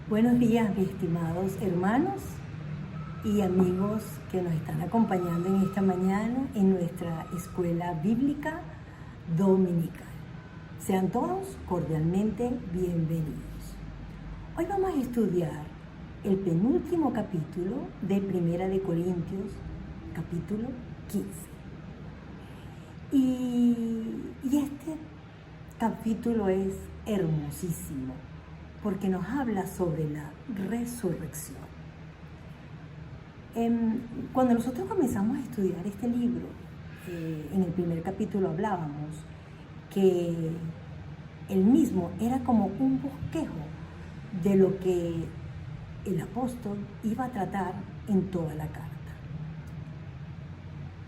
Buenos días, mis estimados hermanos y amigos que nos están acompañando en esta mañana en nuestra escuela bíblica dominical. Sean todos cordialmente bienvenidos. Hoy vamos a estudiar el penúltimo capítulo de Primera de Corintios, capítulo 15. Y este capítulo es hermosísimo porque nos habla sobre la resurrección. Cuando nosotros comenzamos a estudiar este libro, en el primer capítulo hablábamos que el mismo era como un bosquejo de lo que el apóstol iba a tratar en toda la carta.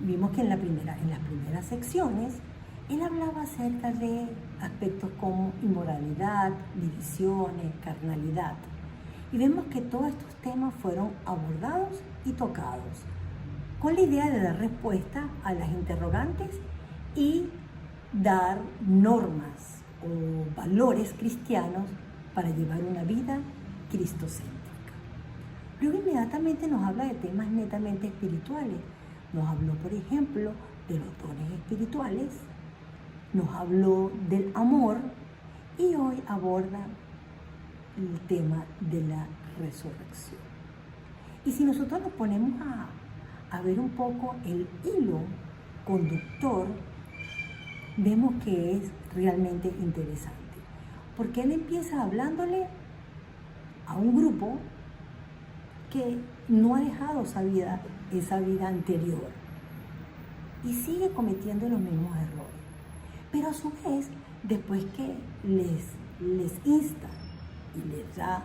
Vimos que en las primeras secciones él hablaba acerca de aspectos como inmoralidad, divisiones, carnalidad. Y vemos que todos estos temas fueron abordados y tocados con la idea de dar respuesta a las interrogantes y dar normas o valores cristianos para llevar una vida cristocéntrica. Luego inmediatamente nos habla de temas netamente espirituales. Nos habló, por ejemplo, de los dones espirituales, nos habló del amor y hoy aborda el tema de la resurrección. Y si nosotros nos ponemos a ver un poco el hilo conductor, vemos que es realmente interesante, porque él empieza hablándole a un grupo que no ha dejado esa vida anterior y sigue cometiendo los mismos errores. Pero a su vez, después que les insta y les da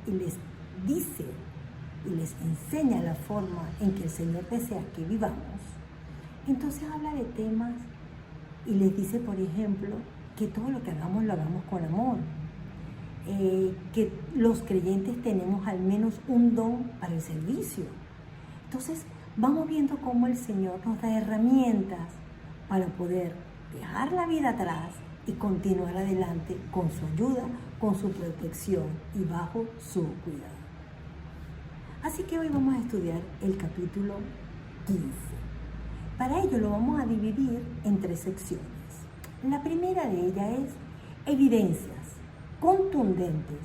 y les dice y les enseña la forma en que el Señor desea que vivamos, entonces habla de temas y les dice, por ejemplo, que todo lo que hagamos lo hagamos con amor, que los creyentes tenemos al menos un don para el servicio. Entonces vamos viendo cómo el Señor nos da herramientas para poder dejar la vida atrás y continuar adelante con su ayuda, con su protección y bajo su cuidado. Así que hoy vamos a estudiar el capítulo 15. Para ello lo vamos a dividir en 3 secciones. La primera de ellas es evidencias contundentes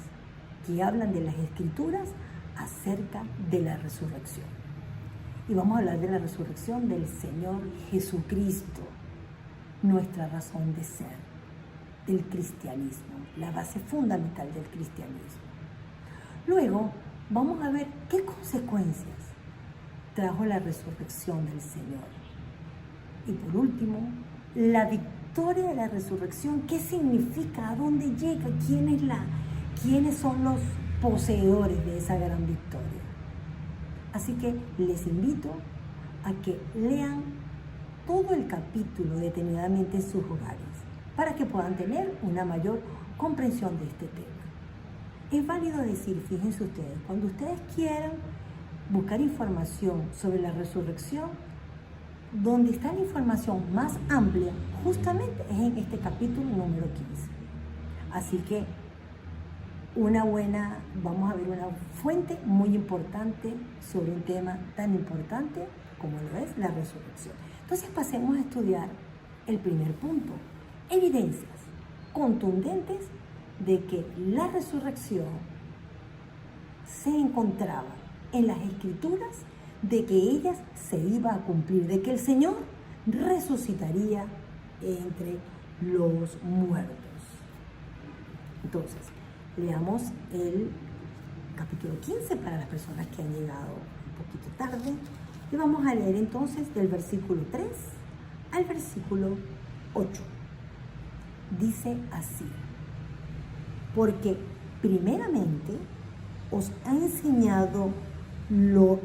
que hablan de las Escrituras acerca de la resurrección. Y vamos a hablar de la resurrección del Señor Jesucristo, nuestra razón de ser, del cristianismo, la base fundamental del cristianismo. Luego vamos a ver qué consecuencias trajo la resurrección del Señor. Y por último, la victoria de la resurrección, qué significa, a dónde llega, quiénes son los poseedores de esa gran victoria. Así que les invito a que lean todo el capítulo detenidamente en sus hogares para que puedan tener una mayor comprensión de este tema. Es válido decir, fíjense ustedes, cuando ustedes quieran buscar información sobre la resurrección, donde está la información más amplia, justamente es en este capítulo número 15. Así que vamos a ver una fuente muy importante sobre un tema tan importante como lo es la resurrección. Entonces pasemos a estudiar el primer punto, evidencias contundentes de que la resurrección se encontraba en las Escrituras, de que ellas se iba a cumplir, de que el Señor resucitaría entre los muertos. Entonces, leamos el capítulo 15 para las personas que han llegado un poquito tarde. Y vamos a leer entonces del versículo 3 al versículo 8. Dice así: porque primeramente os ha enseñado lo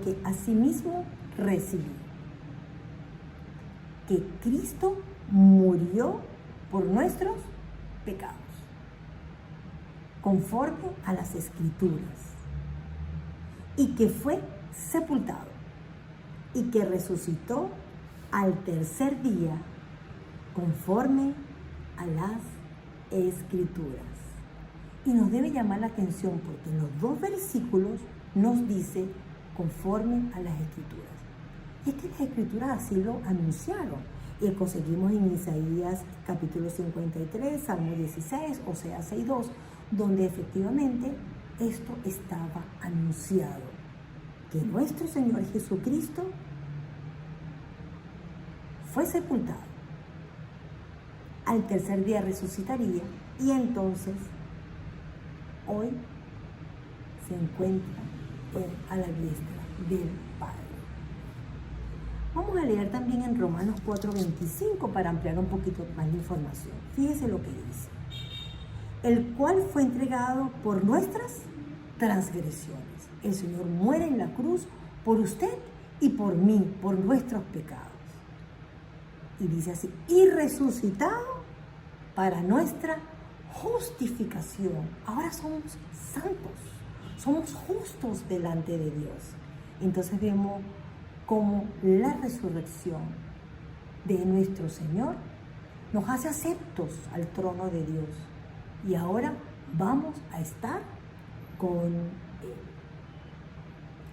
que asimismo recibí, que Cristo murió por nuestros pecados, conforme a las Escrituras, y que fue sepultado, y que resucitó al tercer día, conforme a las Escrituras, Y nos debe llamar la atención porque en los 2 versículos nos dice conforme a las Escrituras. Y es que las Escrituras así lo anunciaron. Y conseguimos en Isaías capítulo 53, Salmo 16, Oseas 6:2, donde efectivamente esto estaba anunciado, que nuestro Señor Jesucristo fue sepultado, al tercer día resucitaría y entonces hoy se encuentra a la diestra del Padre. Vamos a leer también en Romanos 4:25 para ampliar un poquito más la información. Fíjese lo que dice. El cual fue entregado por nuestras transgresiones. El Señor muere en la cruz por usted y por mí, por nuestros pecados. Y dice así, y resucitado para nuestra justificación. Ahora somos santos, somos justos delante de Dios. Entonces vemos cómo la resurrección de nuestro Señor nos hace aceptos al trono de Dios. Y ahora vamos a estar con Él.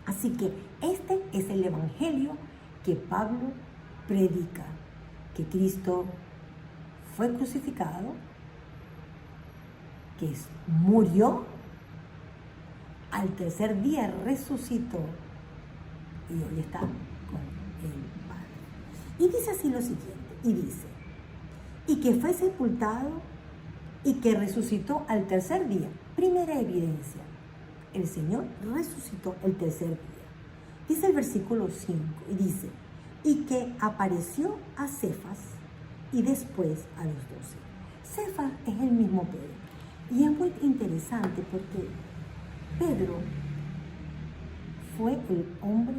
Así que este es el evangelio que Pablo predica, que Cristo fue crucificado, que murió, al tercer día resucitó y hoy está con el Padre. Y dice así lo siguiente, y dice, y que fue sepultado y que resucitó al tercer día. Primera evidencia, el Señor resucitó el tercer día. Dice el versículo 5 y dice, y que apareció a Cefas y después a los 12. Cefas es el mismo Pedro. Y es muy interesante porque Pedro fue el hombre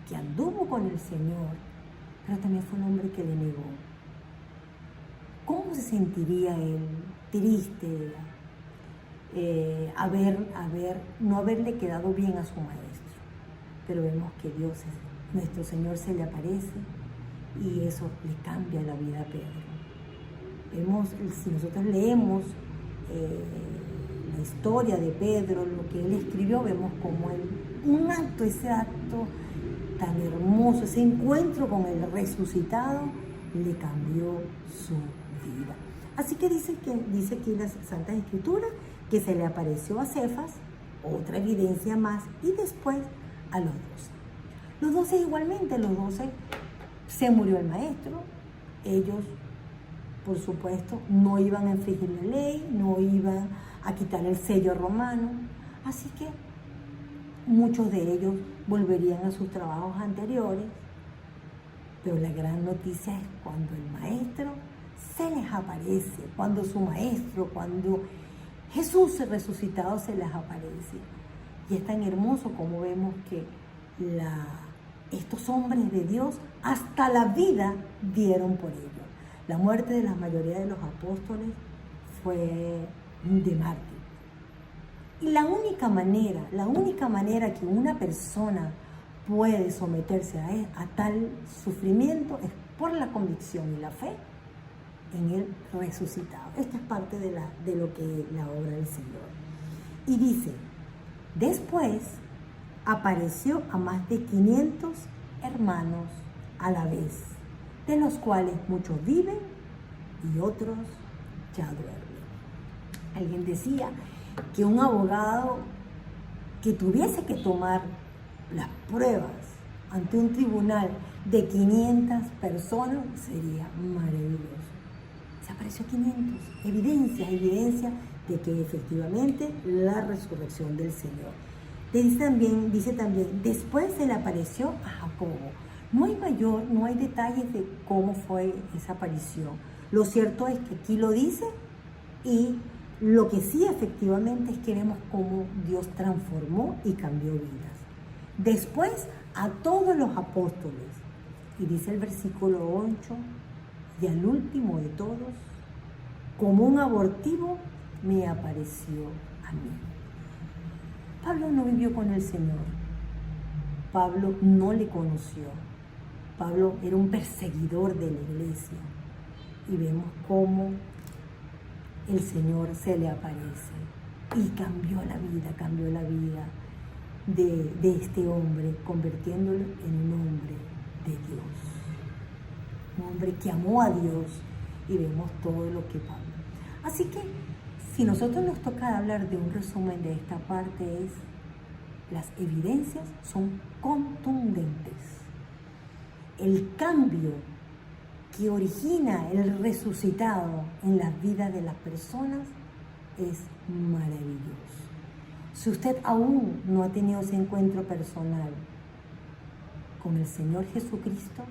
que anduvo con el Señor, pero también fue el hombre que le negó. ¿Cómo se sentiría él triste no haberle quedado bien a su maestro? Pero vemos que nuestro Señor se le aparece y eso le cambia la vida a Pedro. Si nosotros leemos la historia de Pedro, lo que él escribió, vemos como ese acto tan hermoso, ese encuentro con el resucitado, le cambió su vida. Así que dice aquí las Santas Escrituras que se le apareció a Cefas, otra evidencia más, y después a los 12. Los 12 igualmente, los 12 se murió el maestro, ellos por supuesto no iban a infringir la ley, no iban a quitar el sello romano, así que muchos de ellos volverían a sus trabajos anteriores, pero la gran noticia es cuando el maestro se les aparece, cuando Jesús resucitado se les aparece. Y es tan hermoso como vemos que estos hombres de Dios hasta la vida dieron por ellos. La muerte de la mayoría de los apóstoles fue de mártir. Y la única manera que una persona puede someterse a tal sufrimiento es por la convicción y la fe en el resucitado. Esta es parte de lo que es la obra del Señor. Y dice, después apareció a más de 500 hermanos a la vez, de los cuales muchos viven y otros ya duermen. Alguien decía que un abogado que tuviese que tomar las pruebas ante un tribunal de 500 personas sería maravilloso. Se apareció 500, evidencia de que efectivamente la resurrección del Señor. Dice también, después se le apareció a Jacobo. No hay detalles de cómo fue esa aparición. Lo cierto es que aquí lo dice, y lo que sí efectivamente es que vemos cómo Dios transformó y cambió vidas. Después a todos los apóstoles, y dice el versículo 8, y al último de todos, como un abortivo, me apareció a mí. Pablo no vivió con el Señor. Pablo no le conoció. Pablo era un perseguidor de la iglesia. Y vemos cómo el Señor se le aparece y cambió la vida de este hombre, convirtiéndolo en un hombre de Dios. Un hombre que amó a Dios, y vemos todo lo que Pablo. Así que, si nosotros nos toca hablar de un resumen de esta parte, es: las evidencias son contundentes. El cambio que origina el resucitado en la vida de las personas es maravilloso. Si usted aún no ha tenido ese encuentro personal con el Señor Jesucristo,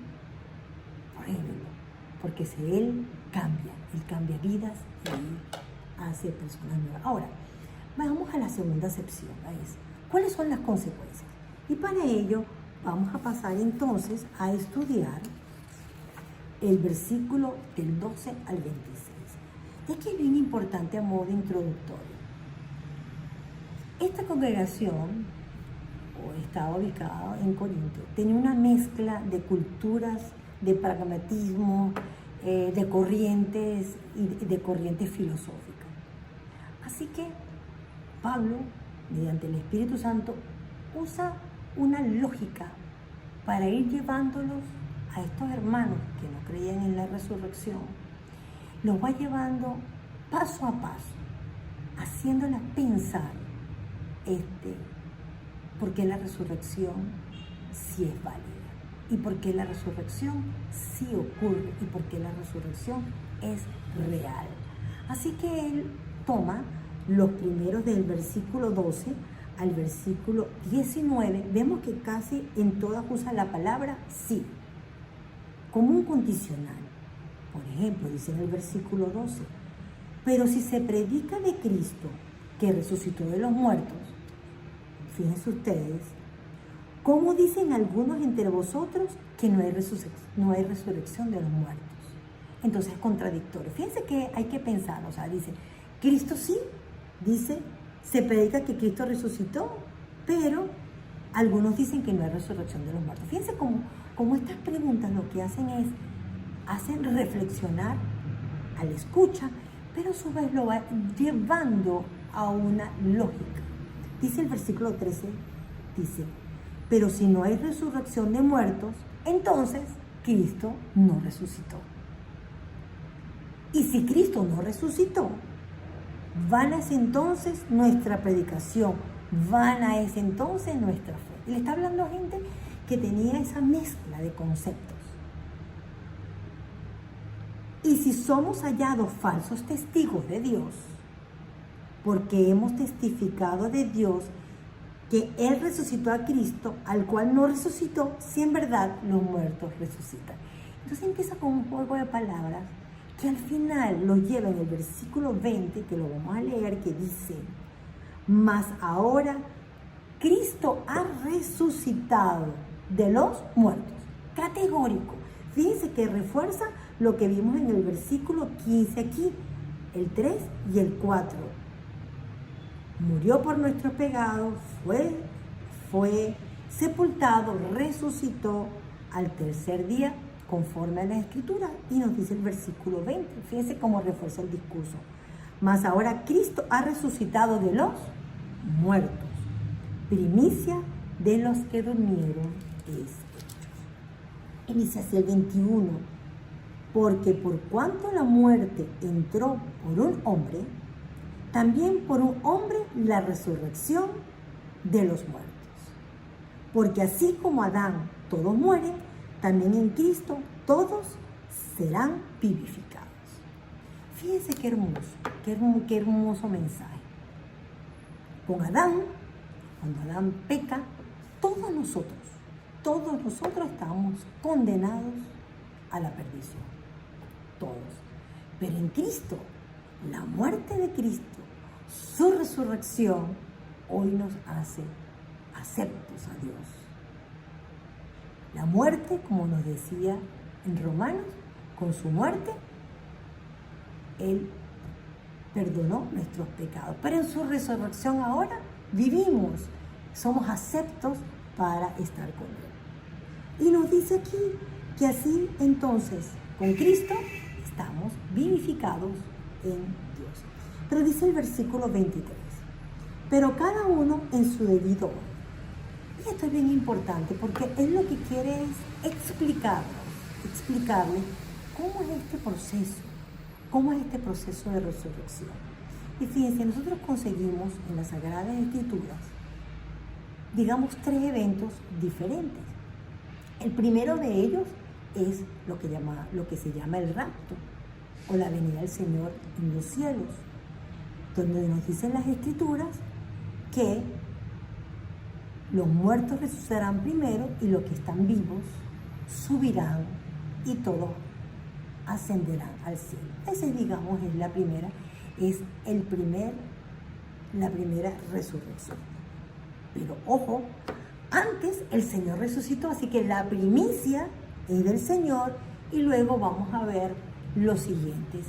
pruébelo, porque si Él cambia vidas y Él hace personas nuevas. Ahora, vamos a la segunda sección, es: ¿cuáles son las consecuencias? Y para ello vamos a pasar entonces a estudiar el versículo del 12 al 26. Y aquí es bien importante a modo introductorio. Esta congregación, estaba ubicada en Corinto, tenía una mezcla de culturas, de pragmatismo, de corrientes y de corrientes filosóficas. Así que Pablo, mediante el Espíritu Santo, usa una lógica para ir llevándolos a estos hermanos que no creían en la resurrección. Los va llevando paso a paso, haciéndolas pensar por qué la resurrección sí es válida, y por qué la resurrección sí ocurre, y por qué la resurrección es real. Así que él toma los primeros del versículo 12 al versículo 19. Vemos que casi en todas usa la palabra sí, como un condicional. Por ejemplo, dice en el versículo 12: pero si se predica de Cristo, que resucitó de los muertos, fíjense ustedes, ¿cómo dicen algunos entre vosotros que no hay resurrección de los muertos? Entonces es contradictorio. Fíjense que hay que pensar, dice, Cristo sí, dice, se predica que Cristo resucitó, pero algunos dicen que no hay resurrección de los muertos. Fíjense cómo estas preguntas lo que hacen reflexionar al escucha, pero a su vez lo va llevando a una lógica. Dice el versículo 13, dice: pero si no hay resurrección de muertos, entonces Cristo no resucitó. Y si Cristo no resucitó, vana es entonces nuestra predicación, vana es entonces nuestra fe. Y le está hablando a gente que tenía esa mezcla de conceptos. Y si somos hallados falsos testigos de Dios, porque hemos testificado de Dios que Él resucitó a Cristo, al cual no resucitó, si en verdad los muertos resucitan. Entonces empieza con un juego de palabras que al final lo lleva en el versículo 20, que lo vamos a leer, que dice: mas ahora Cristo ha resucitado de los muertos. Categórico. Fíjense que refuerza lo que vimos en el versículo 15 aquí, el 3 y el 4. Murió por nuestros pecados, fue sepultado, resucitó al tercer día, conforme a la Escritura, y nos dice el versículo 20. Fíjense cómo refuerza el discurso. Mas ahora Cristo ha resucitado de los muertos, primicia de los que durmieron es. Y dice así el 21: porque por cuanto la muerte entró por un hombre, también por un hombre la resurrección de los muertos. Porque así como Adán todos mueren, también en Cristo todos serán vivificados. Fíjense qué hermoso mensaje. Con Adán, cuando Adán peca, todos nosotros estamos condenados a la perdición. Todos. Pero en Cristo, la muerte de Cristo, su resurrección, hoy nos hace aceptos a Dios. La muerte, como nos decía en Romanos, con su muerte, Él perdonó nuestros pecados. Pero en su resurrección ahora vivimos, somos aceptos para estar con Él. Y nos dice aquí que así entonces, con Cristo, estamos vivificados en Dios. Pero dice el versículo 23: pero cada uno en su debido orden. Y esto es bien importante porque él lo que quiere es explicarle cómo es este proceso de resurrección. Y fíjense, nosotros conseguimos en las Sagradas Escrituras, digamos, 3 eventos diferentes. El primero de ellos es lo que se llama el rapto, o la venida del Señor en los cielos, donde nos dicen las Escrituras que los muertos resucitarán primero y los que están vivos subirán y todos ascenderán al cielo. Esa, digamos, es la primera resurrección. Pero ojo, antes el Señor resucitó, así que la primicia es del Señor y luego vamos a ver los siguientes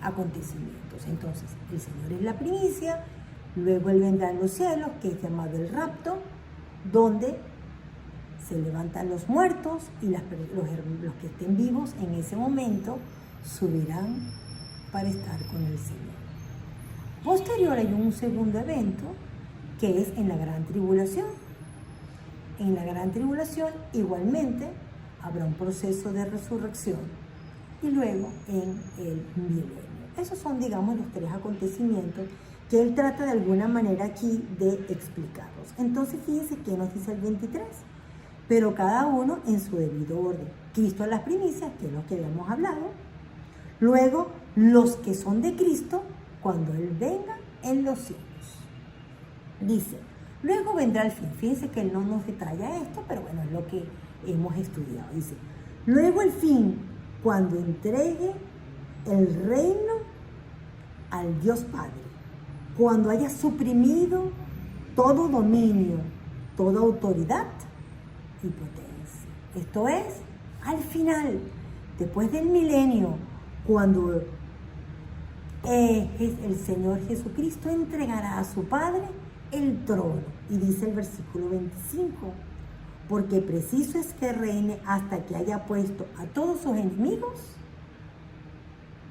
acontecimientos. Entonces, el Señor es la primicia, luego Él vendrá en los cielos, que es llamado el rapto, donde se levantan los muertos y los que estén vivos en ese momento subirán para estar con el Señor. Posterior hay un segundo evento que es en la gran tribulación. En la gran tribulación igualmente habrá un proceso de resurrección y luego en el milenio. Esos son, digamos, los 3 acontecimientos que él trata de alguna manera aquí de explicarlos. Entonces fíjense que nos dice el 23, pero cada uno en su debido orden. Cristo a las primicias, que es lo que habíamos hablado. Luego, los que son de Cristo cuando Él venga en los cielos. Dice, luego vendrá el fin. Fíjense que Él no nos detalla esto, pero bueno, es lo que hemos estudiado. Dice, luego el fin, cuando entregue el reino al Dios Padre, cuando haya suprimido todo dominio, toda autoridad y potencia. Esto es, al final, después del milenio, cuando el Señor Jesucristo entregará a su Padre el trono. Y dice el versículo 25, porque preciso es que reine hasta que haya puesto a todos sus enemigos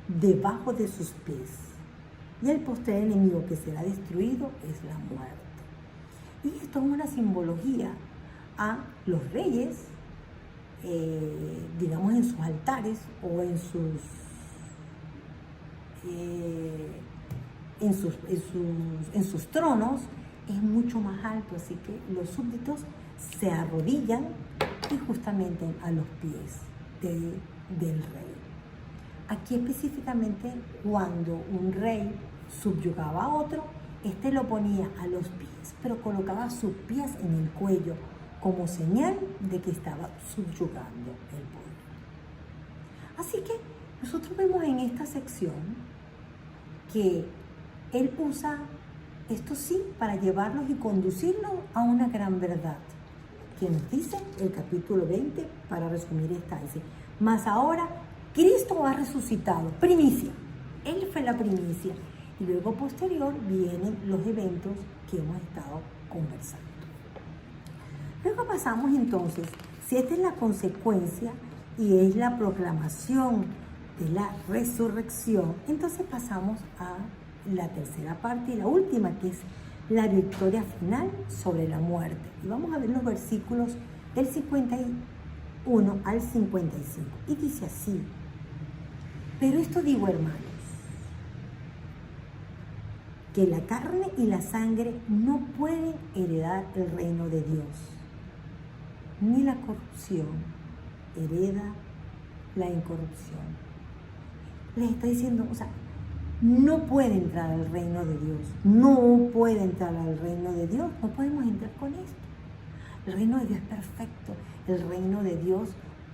debajo de sus pies. Y el postrer enemigo que será destruido es la muerte. Y esto es una simbología a los reyes, digamos, en sus altares o en sus tronos, es mucho más alto, así que los súbditos se arrodillan y justamente a los pies del rey. Aquí específicamente, cuando un rey subyugaba a otro, este lo ponía a los pies, pero colocaba sus pies en el cuello como señal de que estaba subyugando el poder. Así que nosotros vemos en esta sección que él usa esto sí para llevarlos y conducirlos a una gran verdad, que nos dice el capítulo 20, para resumir esta, dice, mas ahora Cristo ha resucitado, primicia, Él fue la primicia, y luego posterior vienen los eventos que hemos estado conversando. Luego pasamos entonces, si esta es la consecuencia y es la proclamación de la resurrección, entonces pasamos a la tercera parte y la última, que es la victoria final sobre la muerte. Y vamos a ver los versículos del 51 al 55. Y dice así, pero esto digo, hermanos, que la carne y la sangre no pueden heredar el reino de Dios, ni la corrupción hereda la incorrupción. Les está diciendo, o sea, no puede entrar al reino de Dios, no puede entrar al reino de Dios, no podemos entrar con esto. El reino de Dios es perfecto, el reino de Dios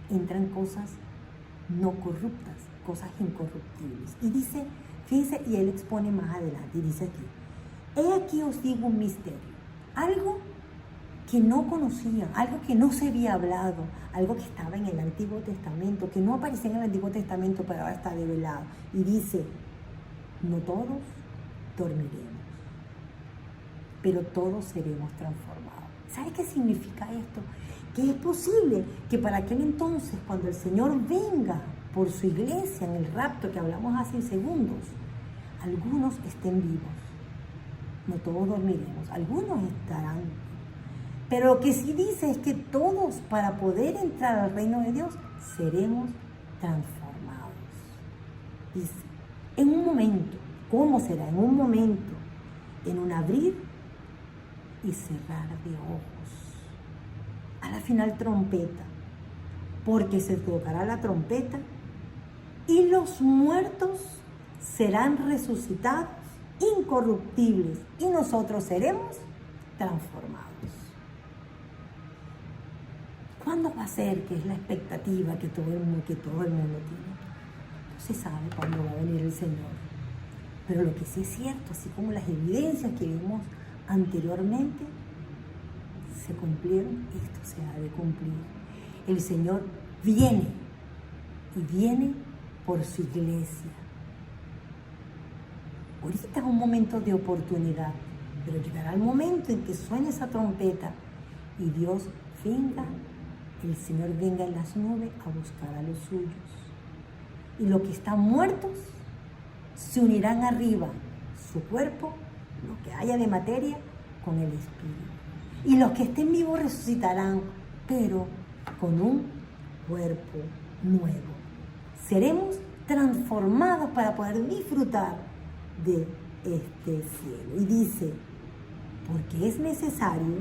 entra en cosas no corruptas, cosas incorruptibles. Y dice, fíjense, y él expone más adelante, y dice aquí, he aquí os digo un misterio, algo que no conocían, algo que no se había hablado, algo que estaba en el Antiguo Testamento, que no aparecía en el Antiguo Testamento, pero ahora está develado. Y dice, no todos dormiremos, pero todos seremos transformados. ¿Sabe qué significa esto? Que es posible que para aquel entonces, cuando el Señor venga por su iglesia en el rapto que hablamos hace segundos, algunos estén vivos, no todos dormiremos, algunos estarán. Pero lo que sí dice es que todos, para poder entrar al reino de Dios, seremos transformados. Dice, en un momento, ¿cómo será? En un momento, en un abrir y cerrar de ojos. A la final trompeta, porque se tocará la trompeta y los muertos serán resucitados, incorruptibles, y nosotros seremos transformados. ¿Cuándo va a ser? Que es la expectativa que todo el mundo tiene. No se sabe cuándo va a venir el Señor. Pero lo que sí es cierto, así como las evidencias que vimos anteriormente se cumplieron, esto se ha de cumplir. El Señor viene y viene por su iglesia. Ahorita es un momento de oportunidad, pero llegará el momento en que suene esa trompeta y Dios venga, el Señor venga en las nubes a buscar a los suyos. Y los que están muertos se unirán arriba, su cuerpo, lo que haya de materia, con el Espíritu. Y los que estén vivos resucitarán, pero con un cuerpo nuevo. Seremos transformados para poder disfrutar de este cielo. Y dice, porque es necesario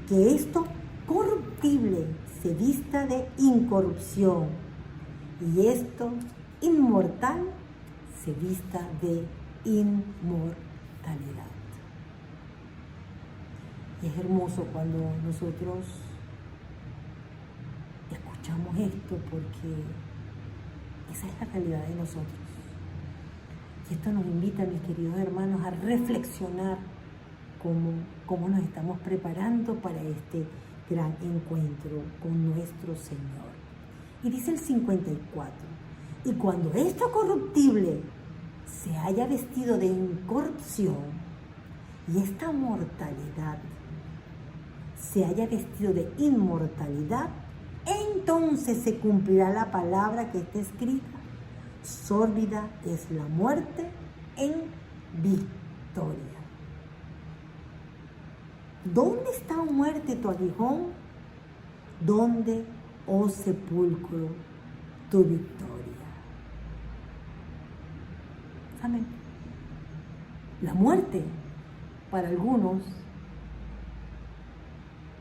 que esto corruptible se vista de incorrupción y esto inmortal se vista de inmortalidad. Y es hermoso cuando nosotros escuchamos esto, porque esa es la realidad de nosotros. Y esto nos invita, mis queridos hermanos, a reflexionar cómo nos estamos preparando para este gran encuentro con nuestro Señor. Y dice el 54, y cuando esto corruptible se haya vestido de incorrupción y esta mortalidad se haya vestido de inmortalidad, entonces se cumplirá la palabra que está escrita: sórdida es la muerte en victoria. ¿Dónde está, muerte, tu aguijón? ¿Dónde, oh sepulcro, tu victoria? Amén. La muerte, para algunos,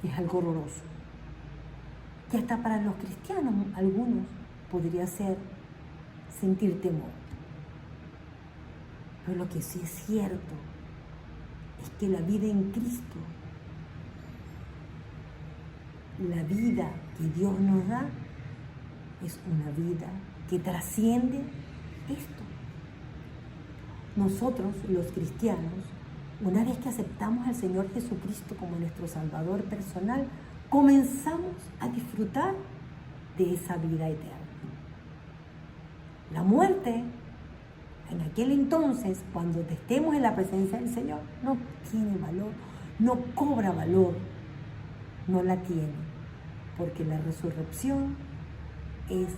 es algo horroroso. Y hasta para los cristianos, algunos, podría ser sentir temor. Pero lo que sí es cierto es que la vida en Cristo, la vida que Dios nos da, es una vida que trasciende esto. Nosotros, los cristianos, una vez que aceptamos al Señor Jesucristo como nuestro Salvador personal, comenzamos a disfrutar de esa vida eterna. La muerte, en aquel entonces, cuando estemos en la presencia del Señor, no tiene valor, no cobra valor, no la tiene, porque la resurrección es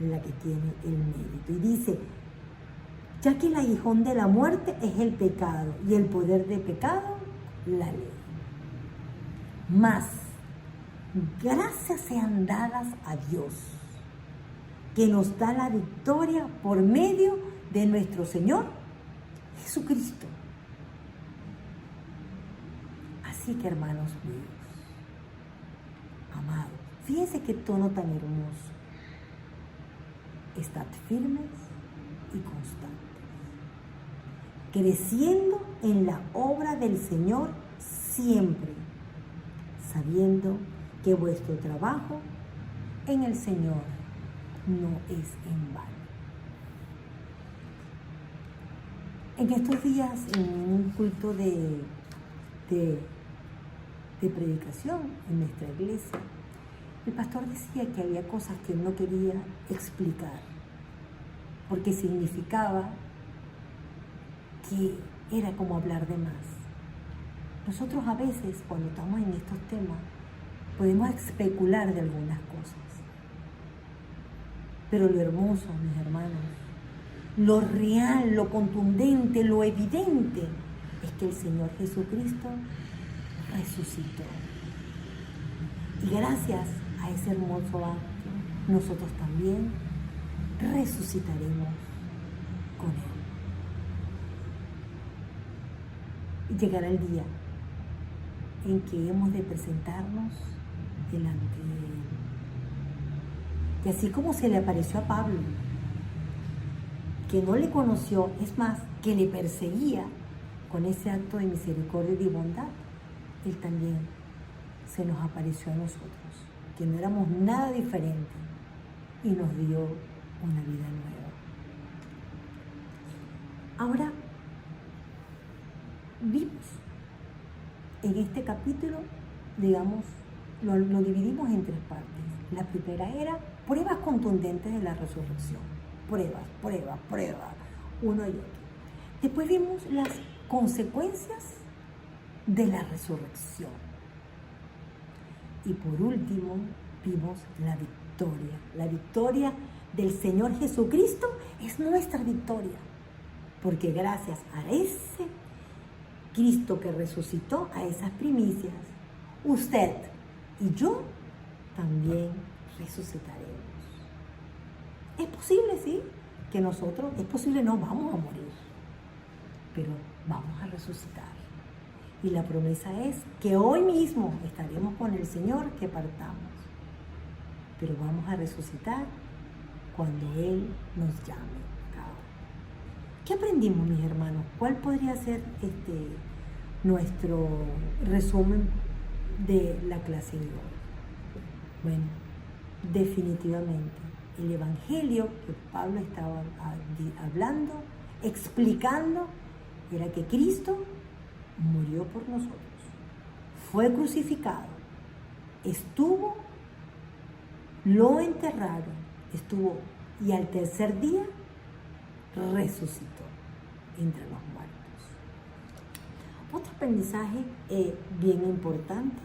la que tiene el mérito. Y dice, ya que el aguijón de la muerte es el pecado y el poder de pecado, la ley. Mas, gracias sean dadas a Dios, que nos da la victoria por medio de nuestro Señor Jesucristo. Así que, hermanos míos, amados, fíjense qué tono tan hermoso. Estad firmes y constantes, creciendo en la obra del Señor siempre, sabiendo que vuestro trabajo en el Señor no es en vano. En estos días, en un culto de predicación en nuestra iglesia, el pastor decía que había cosas que él no quería explicar, porque significaba que era como hablar de más. Nosotros a veces, cuando estamos en estos temas, podemos especular de algunas cosas. Pero lo hermoso, mis hermanos, lo real, lo contundente, lo evidente, es que el Señor Jesucristo resucitó. Y gracias a ese hermoso acto, nosotros también resucitaremos con Él. Y llegará el día en que hemos de presentarnos delante de Él. Y así como se le apareció a Pablo, que no le conoció, es más, que le perseguía con ese acto de misericordia y de bondad, Él también se nos apareció a nosotros, que no éramos nada diferente, y nos dio una vida nueva. Ahora, vimos en este capítulo, digamos, lo dividimos en 3 partes. La primera era pruebas contundentes de la resurrección. Pruebas, uno y otro. Después vimos las consecuencias de la resurrección. Y por último, vimos la victoria. La victoria del Señor Jesucristo es nuestra victoria. Porque gracias a ese Cristo que resucitó, a esas primicias, usted y yo también resucitaremos. Es posible, sí, que nosotros, es posible, no vamos a morir, pero vamos a resucitar. Y la promesa es que hoy mismo estaremos con el Señor, que partamos, pero vamos a resucitar cuando Él nos llame. ¿Qué aprendimos, mis hermanos? ¿Cuál podría ser nuestro resumen de la clase de hoy? Bueno, definitivamente, el Evangelio que Pablo estaba hablando, explicando, era que Cristo murió por nosotros, fue crucificado, estuvo, lo enterraron, y al tercer día resucitó entre los muertos. Otro aprendizaje bien importante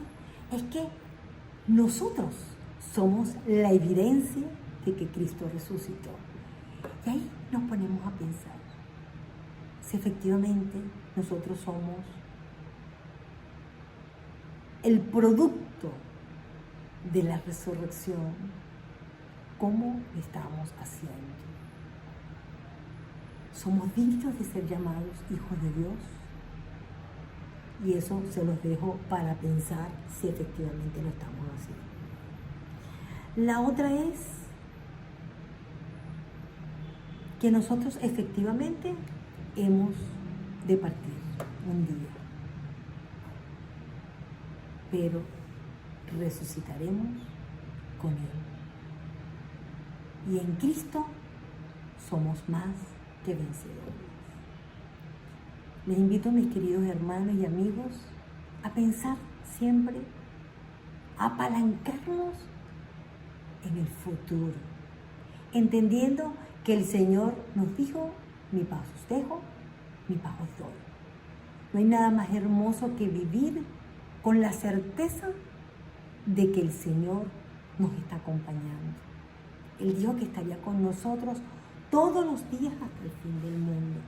es que nosotros somos la evidencia de que Cristo resucitó. Y ahí nos ponemos a pensar si efectivamente nosotros somos el producto de la resurrección. ¿Cómo lo estamos haciendo? ¿Somos dignos de ser llamados hijos de Dios? Y eso se los dejo para pensar si efectivamente lo estamos haciendo. La otra es que nosotros efectivamente hemos de partir un día, pero resucitaremos con Él. Y en Cristo somos más que vencedores. Les invito, mis queridos hermanos y amigos, a pensar siempre, a apalancarnos en el futuro, entendiendo que el Señor nos dijo: mi paz os dejo, mi paz os doy. No hay nada más hermoso que vivir con la certeza de que el Señor nos está acompañando. Él dijo que estaría con nosotros todos los días hasta el fin del mundo.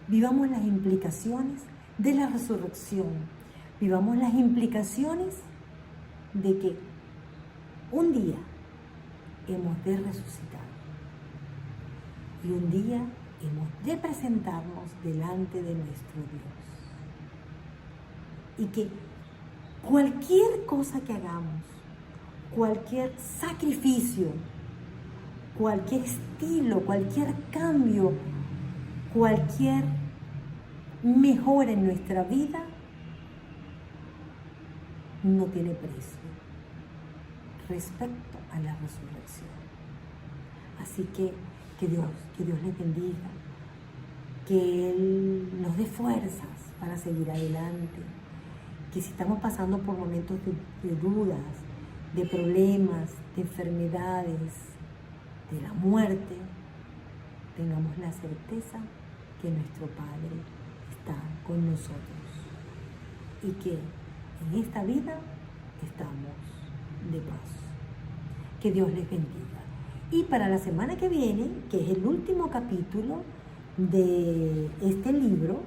Vivamos las implicaciones de la resurrección. Vivamos las implicaciones de que un día hemos de resucitar. Y un día hemos de presentarnos delante de nuestro Dios. Y que cualquier cosa que hagamos, cualquier sacrificio, cualquier estilo, cualquier cambio, cualquier mejora en nuestra vida no tiene precio respecto a la resurrección. Así que Dios les bendiga, que Él nos dé fuerzas para seguir adelante, que si estamos pasando por momentos de dudas, de problemas, de enfermedades, de la muerte, tengamos la certeza que nuestro Padre está con nosotros y que en esta vida estamos de paz. Que Dios les bendiga. Y para la semana que viene, que es el último capítulo de este libro,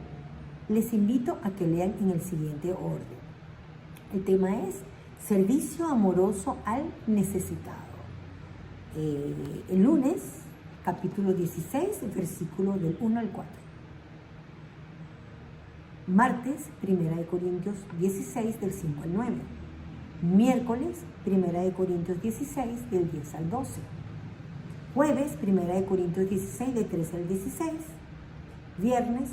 les invito a que lean en el siguiente orden. El tema es servicio amoroso al necesitado. El lunes, capítulo 16, versículo del 1 al 4. Martes, 1 Corintios 16, del 5 al 9. Miércoles, 1 Corintios 16, del 10 al 12. Jueves, 1 Corintios 16, del 13 al 16. Viernes,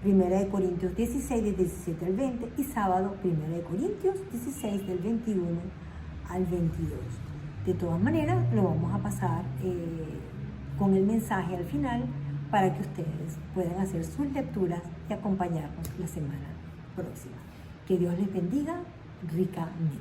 1 Corintios 16, del 17 al 20. Y sábado, 1 Corintios 16, del 21 al 22. De todas maneras, lo vamos a pasar con el mensaje al final para que ustedes puedan hacer sus lecturas y acompañarnos la semana próxima. Que Dios les bendiga ricamente.